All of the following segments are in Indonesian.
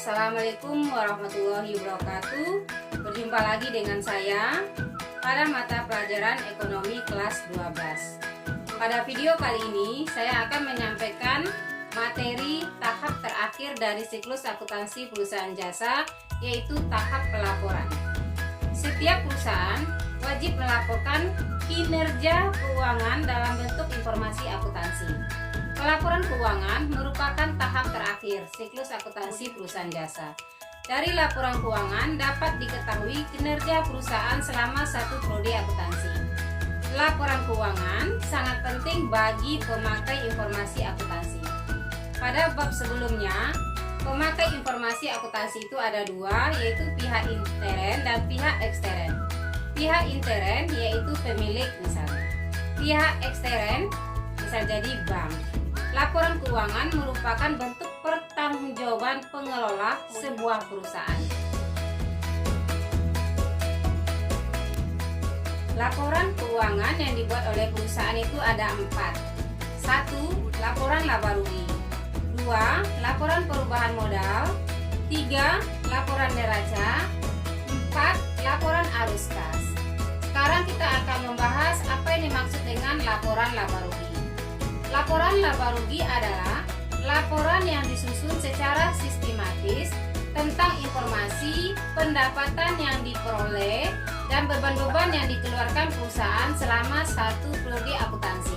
Assalamualaikum warahmatullahi wabarakatuh. Berjumpa lagi dengan saya pada mata pelajaran ekonomi kelas 12. Pada video kali ini saya akan menyampaikan materi tahap terakhir dari siklus akuntansi perusahaan jasa, yaitu tahap pelaporan. Setiap perusahaan wajib melaporkan kinerja keuangan dalam bentuk informasi akuntansi. Pelaporan keuangan merupakan tahap terakhir siklus akuntansi perusahaan jasa. Dari laporan keuangan dapat diketahui kinerja perusahaan selama satu prodi akuntansi. Laporan keuangan sangat penting bagi pemakai informasi akuntansi. Pada bab sebelumnya, pemakai informasi akuntansi itu ada dua, yaitu pihak intern dan pihak ekstern. Pihak intern yaitu pemilik misalnya. Pihak ekstern bisa jadi bank. Laporan keuangan merupakan bentuk pertanggungjawaban pengelola sebuah perusahaan. Laporan keuangan yang dibuat oleh perusahaan itu ada 4. 1. Laporan laba rugi. 2. Laporan perubahan modal. 3. Laporan neraca. 4. Laporan arus kas. Sekarang kita akan membahas apa yang dimaksud dengan laporan laba rugi. Laporan laba rugi adalah laporan yang disusun secara sistematis tentang informasi, pendapatan yang diperoleh, dan beban-beban yang dikeluarkan perusahaan selama satu prodi akuntansi.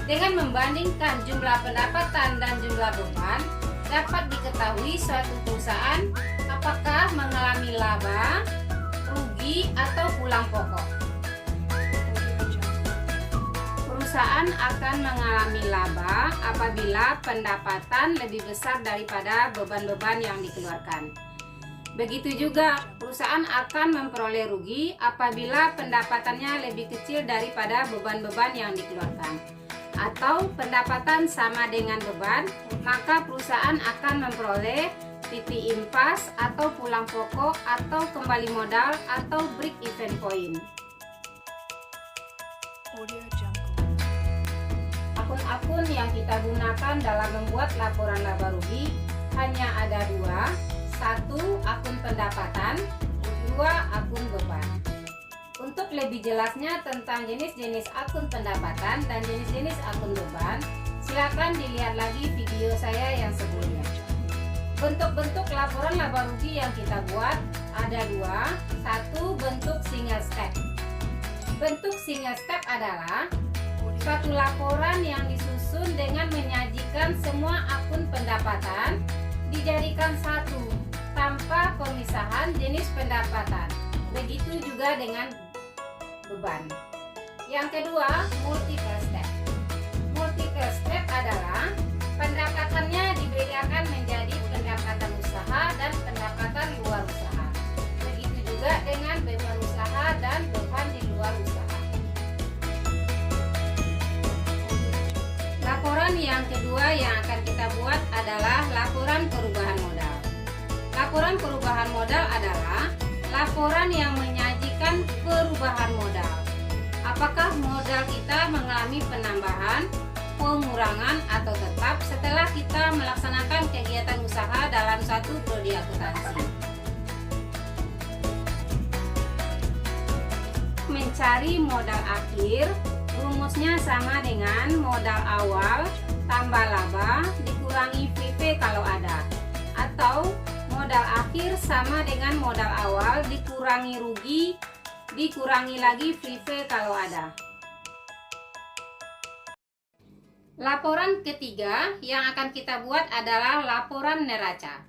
Dengan membandingkan jumlah pendapatan dan jumlah beban, dapat diketahui suatu perusahaan apakah mengalami laba, rugi, atau pulang pokok. Perusahaan akan mengalami laba apabila pendapatan lebih besar daripada beban-beban yang dikeluarkan. Begitu juga perusahaan akan memperoleh rugi apabila pendapatannya lebih kecil daripada beban-beban yang dikeluarkan. Atau pendapatan sama dengan beban, maka perusahaan akan memperoleh titik impas atau pulang pokok atau kembali modal atau break even point. Akun-akun yang kita gunakan dalam membuat laporan laba rugi hanya ada 2. 1. Akun pendapatan. 2. Akun beban. Untuk lebih jelasnya tentang jenis-jenis akun pendapatan dan jenis-jenis akun beban, silakan dilihat lagi video saya yang sebelumnya. Bentuk-bentuk laporan laba rugi yang kita buat ada 2. 1. Bentuk single step. Bentuk single step adalah suatu laporan yang disusun dengan menyajikan semua akun pendapatan dijadikan satu tanpa pemisahan jenis pendapatan. Begitu juga dengan beban. Yang kedua, multiple step. Multiple step adalah pendapatannya dibedakan menjadi pendapatan usaha dan pendapatan luar usaha. Begitu juga dengan beban usaha dan beban di luar usaha. Laporan yang kedua yang akan kita buat adalah laporan perubahan modal. Laporan perubahan modal adalah laporan yang menyajikan perubahan modal. Apakah modal kita mengalami penambahan, pengurangan, atau tetap setelah kita melaksanakan kegiatan usaha dalam satu prodi akuntansi. Mencari modal akhir, rumusnya sama dengan modal awal tambah laba dikurangi VP kalau ada, atau modal akhir sama dengan modal awal dikurangi rugi dikurangi lagi VP kalau ada. Laporan ketiga yang akan kita buat adalah laporan neraca.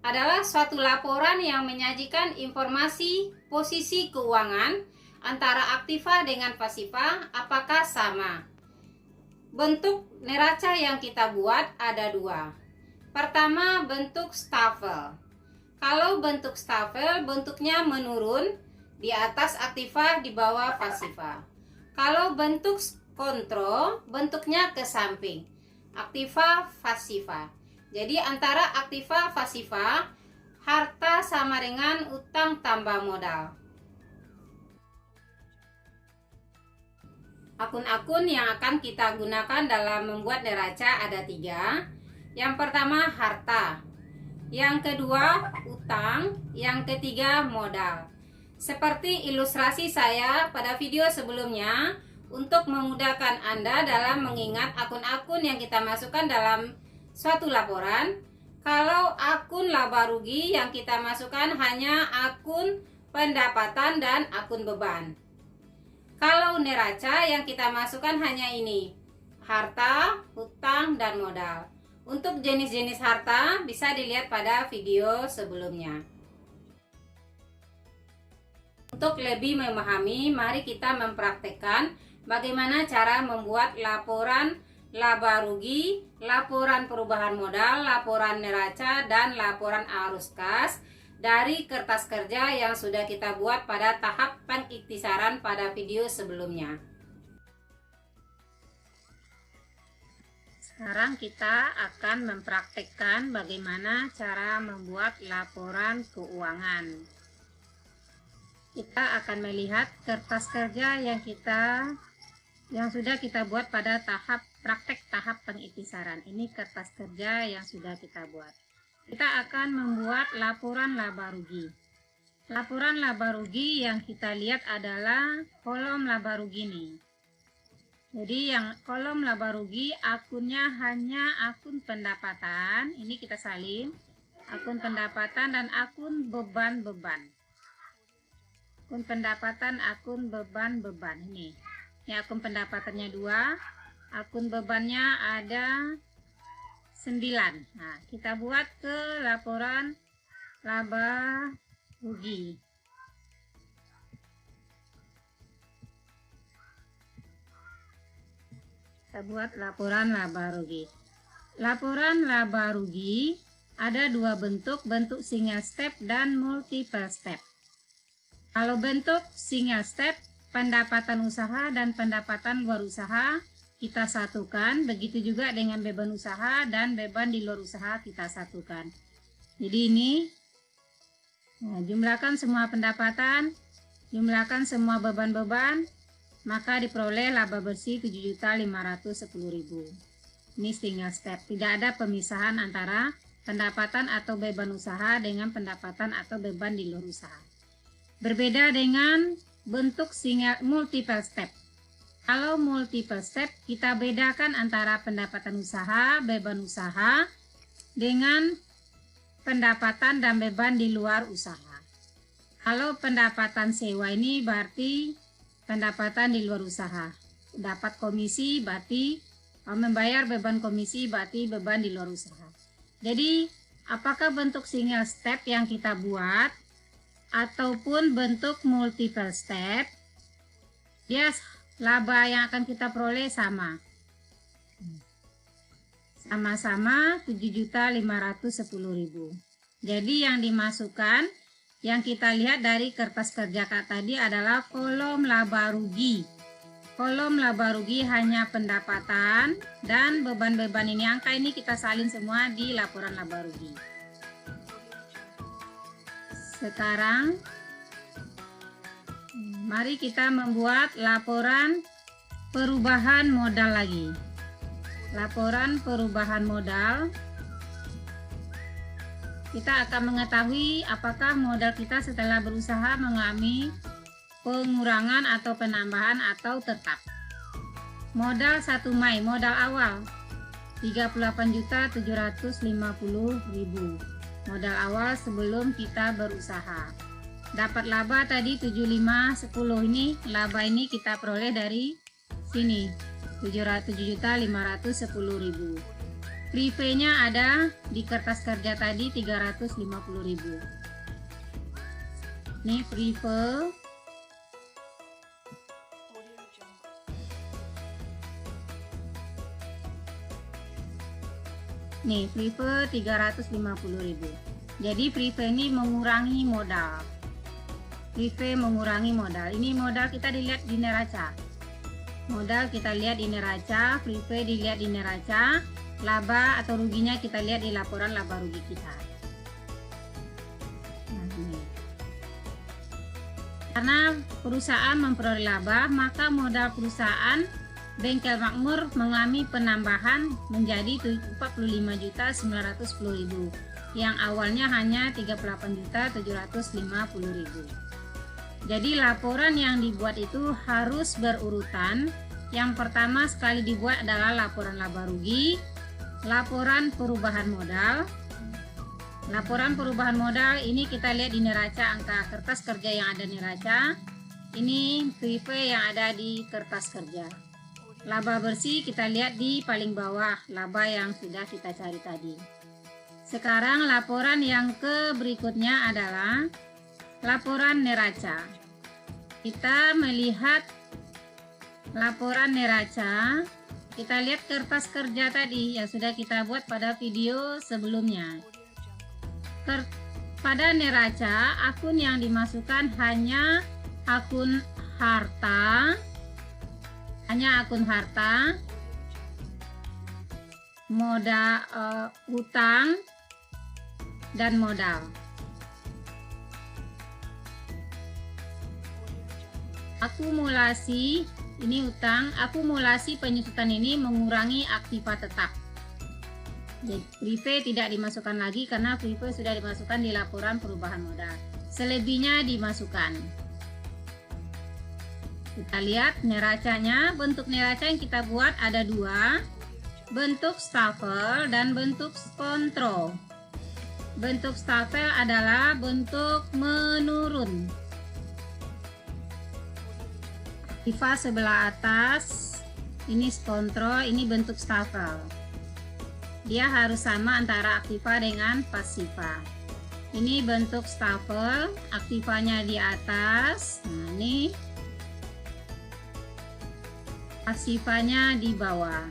Adalah suatu laporan yang menyajikan informasi posisi keuangan antara aktiva dengan pasiva apakah sama. Bentuk neraca yang kita buat ada 2. Pertama, bentuk stafel. Kalau bentuk stafel bentuknya menurun, di atas aktiva, di bawah pasiva. Kalau bentuk kontrol bentuknya ke samping, aktiva pasiva. Jadi antara aktiva pasiva, harta sama dengan utang tambah modal. Akun-akun yang akan kita gunakan dalam membuat neraca ada 3. Yang pertama, harta. yang kedua utang, yang ketiga modal. Seperti ilustrasi saya pada video sebelumnya, untuk memudahkan Anda dalam mengingat akun-akun yang kita masukkan dalam suatu laporan, kalau akun laba rugi yang kita masukkan hanya akun pendapatan dan akun beban. Kalau neraca yang kita masukkan hanya ini, harta, utang, dan modal. Untuk jenis-jenis harta bisa dilihat pada video sebelumnya. Untuk lebih memahami, mari kita mempraktekkan bagaimana cara membuat laporan laba rugi, laporan perubahan modal, laporan neraca, dan laporan arus kas dari kertas kerja yang sudah kita buat pada tahap pengiktisaran pada video sebelumnya. Sekarang kita akan mempraktekkan bagaimana cara membuat laporan keuangan. Kita akan melihat kertas kerja yang sudah kita buat pada praktek tahap pengiktisaran. Ini kertas kerja yang sudah kita buat. Kita akan membuat laporan laba rugi. Laporan laba rugi yang kita lihat adalah kolom laba rugi nih. Jadi yang kolom laba rugi akunnya hanya akun pendapatan, ini kita salin, akun pendapatan dan akun beban-beban. Akun pendapatan, akun beban-beban ini. Ini akun pendapatannya 2, akun bebannya ada 9. Nah, kita buat ke laporan laba rugi. Kita buat laporan laba rugi. Laporan laba rugi ada 2 bentuk single step dan multiple step. Kalau bentuk single step, pendapatan usaha dan pendapatan luar usaha kita satukan, begitu juga dengan beban usaha dan beban di luar usaha kita satukan. Jadi ini, nah, jumlahkan semua pendapatan, jumlahkan semua beban-beban, maka diperoleh laba bersih 7.510.000. Ini single step, tidak ada pemisahan antara pendapatan atau beban usaha dengan pendapatan atau beban di luar usaha. Berbeda dengan bentuk multiple step. Kalau multiple step, kita bedakan antara pendapatan usaha, beban usaha dengan pendapatan dan beban di luar usaha. Kalau pendapatan sewa ini berarti pendapatan di luar usaha. Dapat komisi berarti membayar beban komisi berarti beban di luar usaha. Jadi apakah bentuk single step yang kita buat ataupun bentuk multiple step, dia laba yang akan kita peroleh sama. Sama-sama 7.510.000. Jadi yang dimasukkan, yang kita lihat dari kertas kerja tadi adalah kolom laba rugi. Kolom laba rugi hanya pendapatan dan beban-beban ini, angka ini kita salin semua di laporan laba rugi. Sekarang mari kita membuat laporan perubahan modal lagi. Laporan perubahan modal. Kita akan mengetahui apakah modal kita setelah berusaha mengalami pengurangan atau penambahan atau tetap. Modal 1 Mei, modal awal 38.750.000. Modal awal sebelum kita berusaha. Dapat laba tadi 7510, ini laba ini kita peroleh dari sini 7.510.000. Prepay-nya ada di kertas kerja tadi 350.000. Ini prepay. Nih, prepay 350.000. Jadi prepay ini mengurangi modal. Prepay mengurangi modal. Ini modal kita dilihat di neraca. Modal kita lihat di neraca, prepay dilihat di neraca. Laba atau ruginya kita lihat di laporan laba rugi kita. Nah, ini. Karena perusahaan memperoleh laba, maka modal perusahaan Bengkel Makmur mengalami penambahan menjadi 45.910.000 yang awalnya hanya 38.750.000. Jadi laporan yang dibuat itu harus berurutan. Yang pertama sekali dibuat adalah laporan laba rugi, laporan perubahan modal. Laporan perubahan modal ini kita lihat di neraca angka kertas kerja yang ada di neraca. Ini PIP yang ada di kertas kerja. Laba bersih kita lihat di paling bawah, laba yang sudah kita cari tadi. Sekarang laporan yang berikutnya adalah laporan neraca. Kita melihat laporan neraca. Kita lihat kertas kerja tadi yang sudah kita buat pada video sebelumnya. Pada neraca, akun yang dimasukkan hanya akun harta, modal, utang, dan modal. Akumulasi, ini utang. Akumulasi penyusutan ini mengurangi aktiva tetap. Jadi PIP tidak dimasukkan lagi karena PIP sudah dimasukkan di laporan perubahan modal. Selebihnya dimasukkan. Kita lihat neracanya. Bentuk neraca yang kita buat ada dua, bentuk stafel dan bentuk kontrol. Bentuk stafel adalah bentuk menurun. Aktiva sebelah atas, ini kontrol, ini bentuk stafel. Dia harus sama antara aktiva dengan pasiva. Ini bentuk stafel, aktivanya di atas. Nah, ini pasivanya di bawah.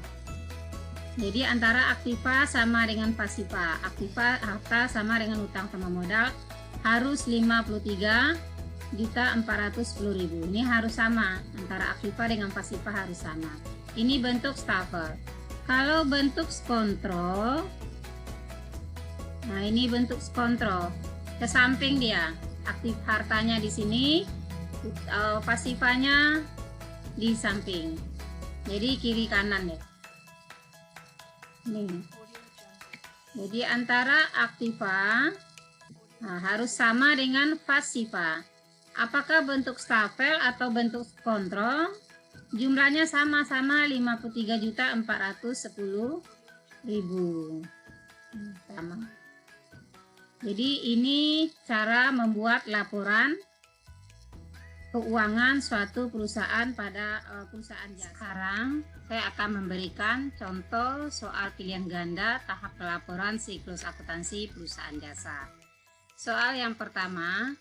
Jadi antara aktiva sama dengan pasiva. Aktiva harta sama dengan utang sama modal harus 53.410.000. Ini harus sama, antara aktiva dengan pasiva harus sama. Ini bentuk stafel. Kalau bentuk kontrol, nah ini bentuk kontrol, ke samping dia, aktif hartanya di sini, pasivanya di samping, jadi kiri kanan ya. Nih, jadi antara aktiva, nah, harus sama dengan pasiva. Apakah bentuk stafel atau bentuk kontrol? Jumlahnya sama-sama 53.410.000. Sama. Jadi ini cara membuat laporan keuangan suatu perusahaan pada perusahaan jasa. Sekarang saya akan memberikan contoh soal pilihan ganda tahap pelaporan siklus akuntansi perusahaan jasa. Soal yang pertama,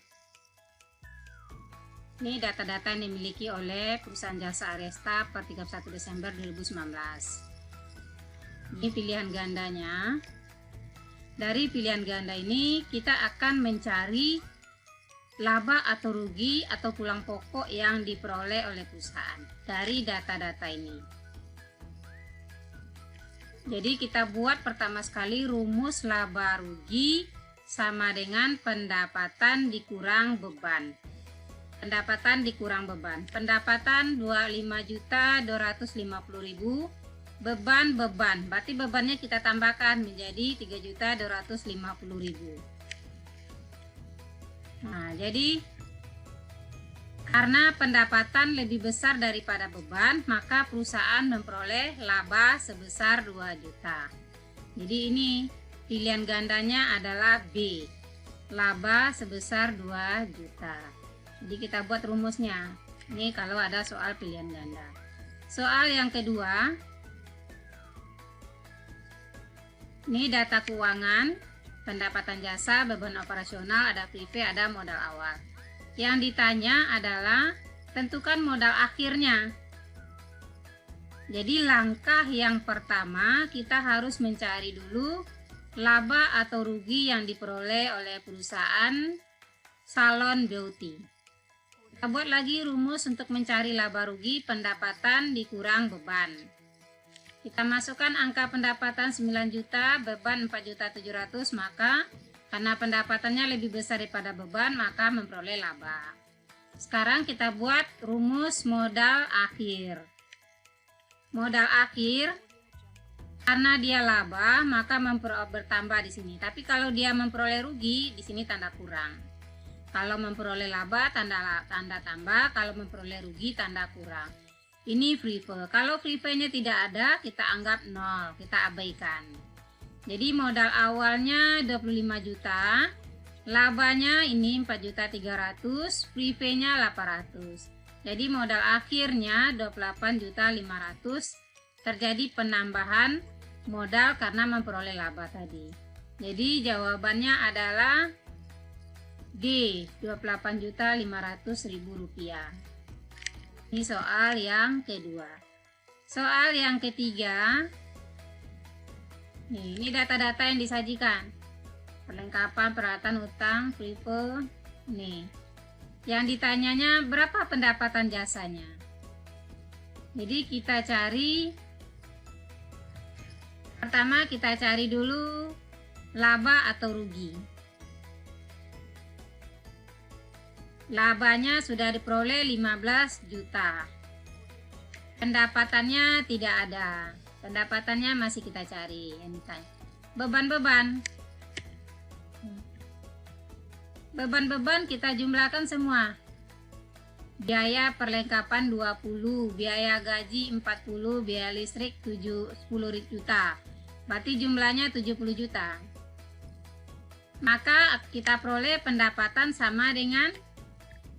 ini data-data yang dimiliki oleh perusahaan jasa Aresta per 31 Desember 2019. Ini pilihan gandanya. Dari pilihan ganda ini kita akan mencari laba atau rugi atau pulang pokok yang diperoleh oleh perusahaan dari data-data ini. Jadi kita buat pertama sekali rumus laba rugi sama dengan pendapatan dikurang beban. Pendapatan dikurang beban. Pendapatan 25.250.000. Beban. Berarti bebannya kita tambahkan menjadi 3.250.000. Nah, jadi karena pendapatan lebih besar daripada beban, maka perusahaan memperoleh laba sebesar 2 juta. Jadi ini pilihan gandanya adalah B. Laba sebesar 2 juta. Jadi kita buat rumusnya. Ini kalau ada soal pilihan ganda. Soal yang kedua. Ini data keuangan, pendapatan jasa, beban operasional, ada PIP, ada modal awal. Yang ditanya adalah tentukan modal akhirnya. Jadi langkah yang pertama kita harus mencari dulu laba atau rugi yang diperoleh oleh perusahaan salon beauty. Kita buat lagi rumus untuk mencari laba rugi pendapatan dikurang beban. Kita masukkan angka pendapatan 9 juta, beban 4.700.000, maka karena pendapatannya lebih besar daripada beban, maka memperoleh laba. Sekarang kita buat rumus modal akhir. modal akhir karena dia laba maka bertambah di sini. Tapi kalau dia memperoleh rugi, di sini tanda kurang. Kalau memperoleh laba tanda tambah, kalau memperoleh rugi tanda kurang. Ini free pay. Kalau free pay-nya tidak ada, kita anggap 0, kita abaikan. Jadi modal awalnya 25 juta, labanya ini 4.300.000, free pay-nya 800. Jadi modal akhirnya 28.500.000, terjadi penambahan modal karena memperoleh laba tadi. Jadi jawabannya adalah D, Rp28.500.000. Ini soal yang kedua. Soal yang ketiga, ini data-data yang disajikan. Perlengkapan peralatan utang, free pay. Nih, yang ditanyanya berapa pendapatan jasanya. Jadi kita cari, pertama kita cari dulu laba atau rugi. Labanya sudah diperoleh 15 juta. Pendapatannya tidak ada. Pendapatannya masih kita cari. Beban-beban. Beban-beban kita jumlahkan semua. Biaya perlengkapan 20, biaya gaji 40, biaya listrik 10 juta. Berarti jumlahnya 70 juta. Maka kita peroleh pendapatan sama dengan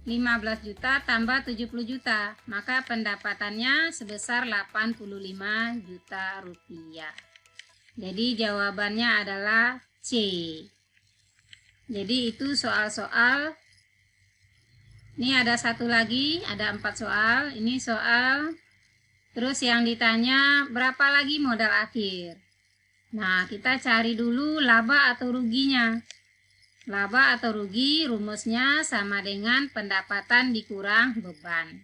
15 juta tambah 70 juta. Maka pendapatannya sebesar 85 juta rupiah. Jadi jawabannya adalah C. Jadi itu soal-soal. Ini ada satu lagi, ada 4 soal. Ini soal. Terus yang ditanya berapa lagi modal akhir. Nah, kita cari dulu laba atau ruginya. Laba atau rugi rumusnya sama dengan pendapatan dikurang beban.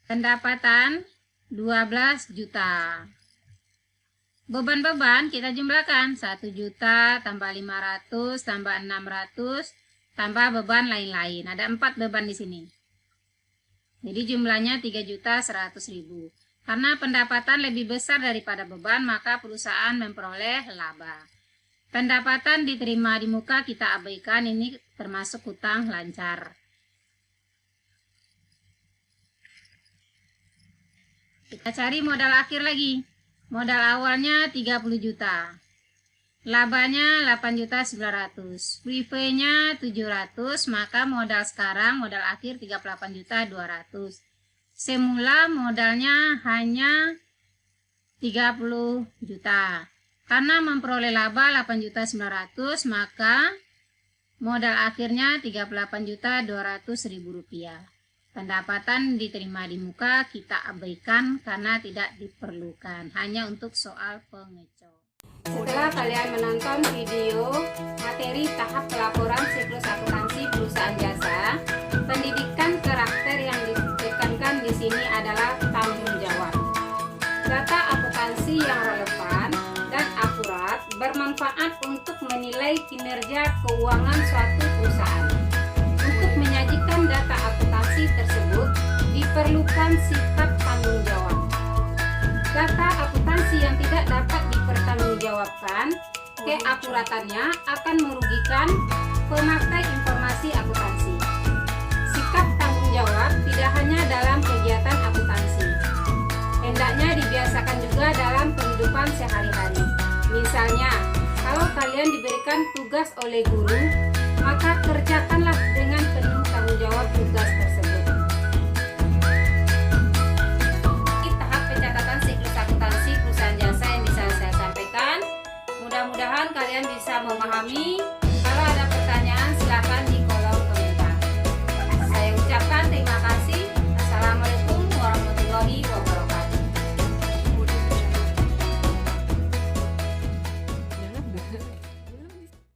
Pendapatan 12 juta. Beban-beban kita jumlahkan 1 juta tambah 500 tambah 600 tambah beban lain-lain. Ada 4 beban di sini. Jadi jumlahnya 3.100.000. Karena pendapatan lebih besar daripada beban, maka perusahaan memperoleh laba. Pendapatan diterima di muka kita abaikan, ini termasuk hutang lancar. Kita cari modal akhir lagi. Modal awalnya 30 juta. Labanya 8.900.000. Free pay-nya 700, maka modal sekarang, modal akhir 38.200.000. Semula modalnya hanya 30 juta. Karena memperoleh laba 8.900.000, maka modal akhirnya 38.200.000 rupiah. Pendapatan diterima di muka kita abaikan karena tidak diperlukan, hanya untuk soal pengecoh. Setelah kalian menonton video materi tahap pelaporan siklus akuntansi perusahaan jasa, pendidikan karakter yang ditekankan di sini adalah tanggung jawab. Data akuntansi yang relevan dan akurat bermanfaat untuk menilai kinerja keuangan suatu perusahaan. Untuk menyajikan data akuntansi tersebut diperlukan sikap tanggung jawab. Data akuntansi yang tidak dapat dipertanggungjawabkan, keakuratannya akan merugikan pemakai informasi akuntansi. Sikap tanggung jawab tidak hanya dalam kegiatan akuntansi, hendaknya dibiasakan juga dalam kehidupan sehari-hari. Misalnya, kalau kalian diberikan tugas oleh guru, maka kerjakanlah dengan penuh tanggung jawab tugas tersebut. Ini tahap pencatatan siklus akuntansi perusahaan jasa yang bisa saya sampaikan. Mudah-mudahan kalian bisa memahami